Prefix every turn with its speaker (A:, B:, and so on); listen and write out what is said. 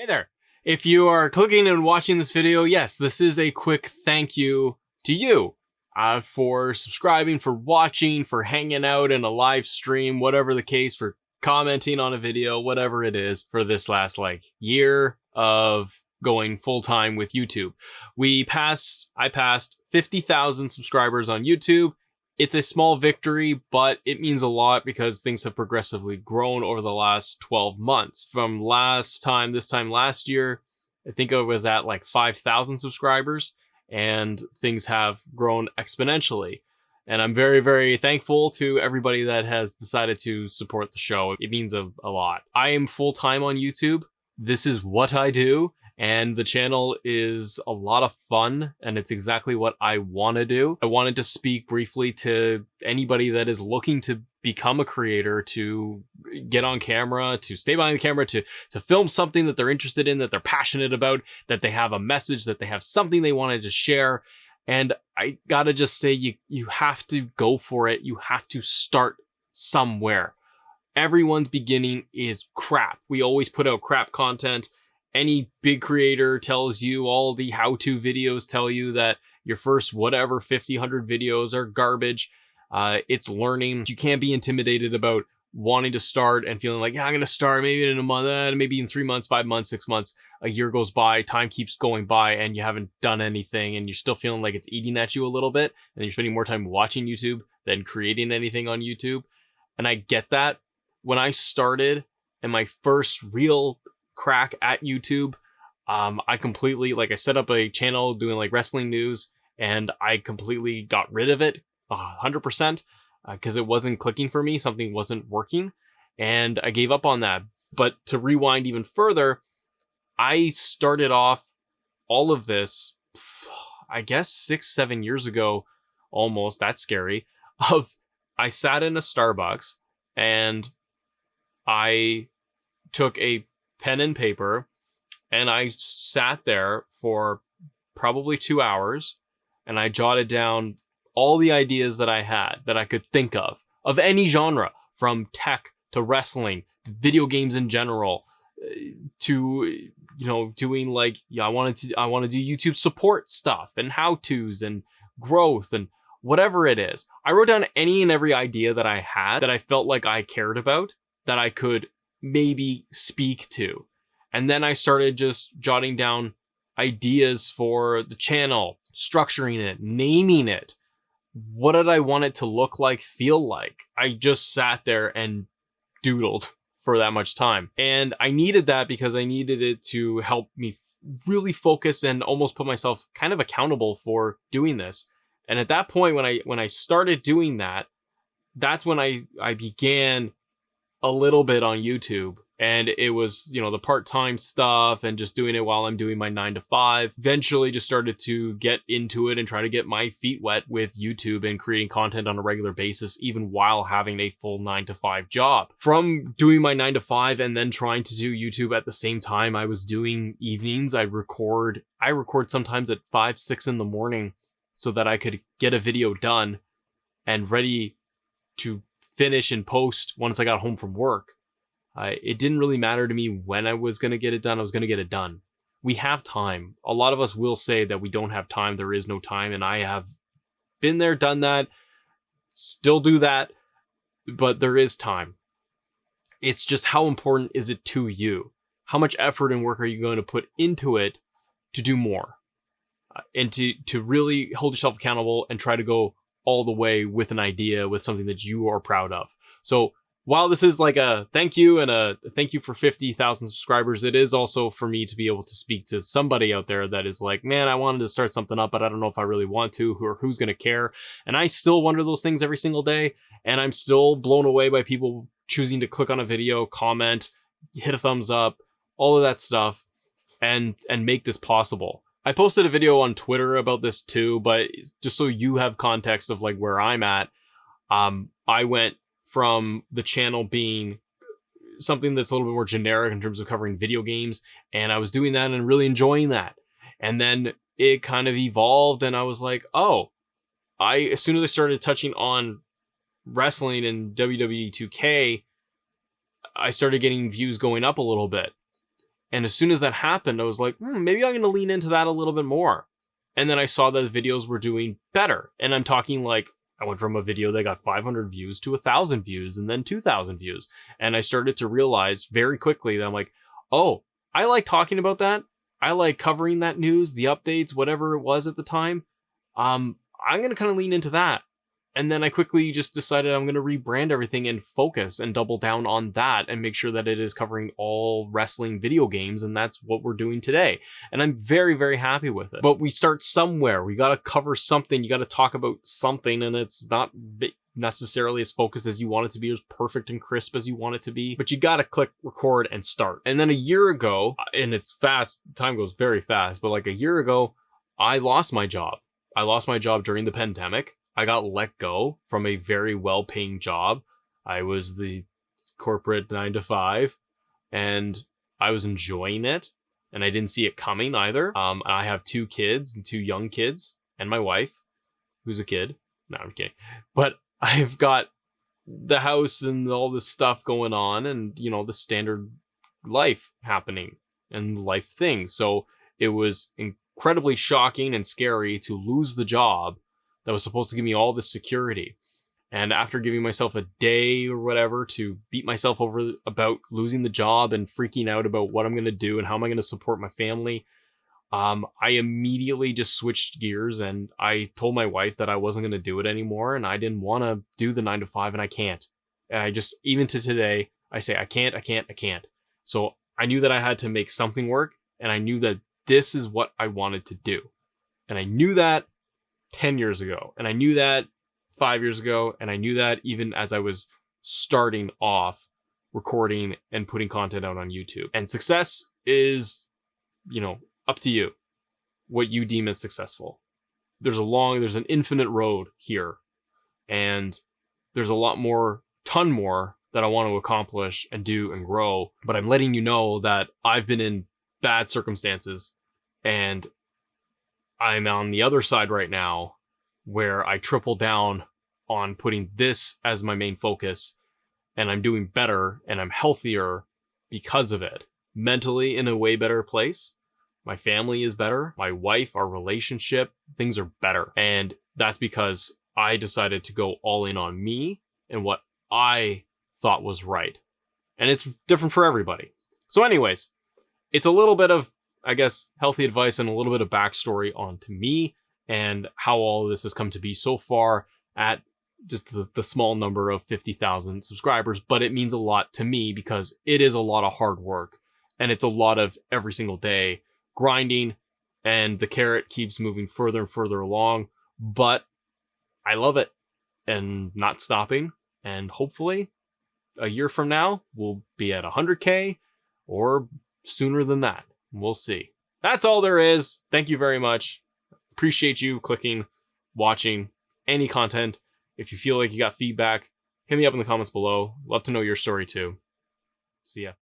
A: Hey there. If you are clicking and watching this video, yes, this is a quick thank you to you for subscribing, for watching, for hanging out in a live stream, whatever the case, for commenting on a video, whatever it is, for this last year of going full-time with YouTube. I passed 50,000 subscribers on YouTube. It's a small victory, but it means a lot because things have progressively grown over the last 12 months. From this time last year, I think I was at 5,000 subscribers, and things have grown exponentially. And I'm very, very thankful to everybody that has decided to support the show. It means a lot. I am full-time on YouTube. This is what I do. And the channel is a lot of fun, and it's exactly what I want to do. I wanted to speak briefly to anybody that is looking to become a creator, to get on camera, to stay behind the camera, to film something that they're interested in, that they're passionate about, that they have a message, that they have something they wanted to share. And I gotta just say, you have to go for it. You have to start somewhere. Everyone's beginning is crap. We always put out crap content. Any big creator tells you, all the how-to videos tell you that your first 50, 100 videos are garbage. It's learning. You can't be intimidated about wanting to start and feeling like, yeah, I'm going to start maybe in a month, maybe in 3 months, 5 months, 6 months, a year goes by, time keeps going by, and you haven't done anything, and you're still feeling like it's eating at you a little bit, and you're spending more time watching YouTube than creating anything on YouTube. And I get that. When I started, and my first real crack at YouTube, I completely, I set up a channel doing wrestling news, and I completely got rid of it 100% because it wasn't clicking for me. Something wasn't working, and I gave up on that. But to rewind even further, I started off all of this, I guess 6-7 years ago, almost. That's scary. I sat in a Starbucks and I took a pen and paper, and I sat there for probably 2 hours, and I jotted down all the ideas that I had, that I could think of any genre, from tech to wrestling, to video games in general, to doing I want to do YouTube support stuff and how-tos and growth and whatever it is. I wrote down any and every idea that I had, that I felt like I cared about, that I could maybe speak to. And then I started just jotting down ideas for the channel, structuring it, naming it. What did I want it to look like, feel like? I just sat there and doodled for that much time. And I needed that because I needed it to help me really focus and almost put myself kind of accountable for doing this. And at that point, when I started doing that, that's when I began a little bit on YouTube, and it was, the part-time stuff and just doing it while I'm doing my 9-to-5. Eventually just started to get into it and try to get my feet wet with YouTube and creating content on a regular basis, even while having a full 9-to-5 job. From doing my 9-to-5 and then trying to do YouTube at the same time, I was doing evenings. I record sometimes at 5, 6 in the morning so that I could get a video done and ready to finish and post once I got home from work. It didn't really matter to me when I was going to get it done. I was going to get it done. We have time. A lot of us will say that we don't have time. There is no time. And I have been there, done that, still do that, but there is time. It's just, how important is it to you? How much effort and work are you going to put into it to do more? And to really hold yourself accountable and try to go all the way with an idea, with something that you are proud of. So while this is a thank you and a thank you for 50,000 subscribers, it is also for me to be able to speak to somebody out there that is like, man, I wanted to start something up, but I don't know if I really want to, or who's going to care. And I still wonder those things every single day. And I'm still blown away by people choosing to click on a video, comment, hit a thumbs up, all of that stuff, and make this possible. I posted a video on Twitter about this too, but just so you have context of where I'm at, I went from the channel being something that's a little bit more generic in terms of covering video games, and I was doing that and really enjoying that. And then it kind of evolved, and I was like, oh, as soon as I started touching on wrestling and WWE 2K, I started getting views going up a little bit. And as soon as that happened, I was like, maybe I'm going to lean into that a little bit more. And then I saw that the videos were doing better. And I'm talking like, I went from a video that got 500 views to 1,000 views and then 2,000 views. And I started to realize very quickly that I'm like, oh, I like talking about that. I like covering that news, the updates, whatever it was at the time. I'm going to kind of lean into that. And then I quickly just decided I'm going to rebrand everything and focus and double down on that and make sure that it is covering all wrestling video games. And that's what we're doing today. And I'm very, very happy with it. But we start somewhere. We got to cover something. You got to talk about something. And it's not necessarily as focused as you want it to be, as perfect and crisp as you want it to be. But you got to click record and start. And then a year ago, and it's fast, time goes very fast, but like a year ago, I lost my job. I lost my job during the pandemic. I got let go from a very well-paying job. I was the corporate 9 to 5, and I was enjoying it, and I didn't see it coming either. I have 2 kids, and 2 young kids, and my wife, who's a kid. No, I'm kidding. But I've got the house and all this stuff going on, and, you know, the standard life happening and life things. So it was incredibly shocking and scary to lose the job that was supposed to give me all this security. And after giving myself a day or whatever to beat myself over about losing the job and freaking out about what I'm going to do and how am I going to support my family, I immediately just switched gears and I told my wife that I wasn't going to do it anymore and I didn't want to do the 9 to 5 and I can't. And I just, even to today, I say, I can't. So I knew that I had to make something work and I knew that this is what I wanted to do. And I knew that 10 years ago, and I knew that 5 years ago, and I knew that even as I was starting off recording and putting content out on YouTube. And success is, you know, up to you, what you deem as successful. There's an infinite road here, and there's a lot more, ton more that I want to accomplish and do and grow. But I'm letting you know that I've been in bad circumstances, and I'm on the other side right now where I triple down on putting this as my main focus, and I'm doing better and I'm healthier because of it. Mentally in a way better place. My family is better. My wife, our relationship, things are better. And that's because I decided to go all in on me and what I thought was right. And it's different for everybody. So anyways, it's a little bit of, I guess, healthy advice and a little bit of backstory onto me and how all of this has come to be so far at just the small number of 50,000 subscribers. But it means a lot to me because it is a lot of hard work and it's a lot of every single day grinding, and the carrot keeps moving further and further along. But I love it and not stopping. And hopefully a year from now, we'll be at 100K or sooner than that. We'll see. That's all there is. Thank you very much. Appreciate you clicking, watching any content. If you feel like you got feedback, hit me up in the comments below. Love to know your story too. See ya.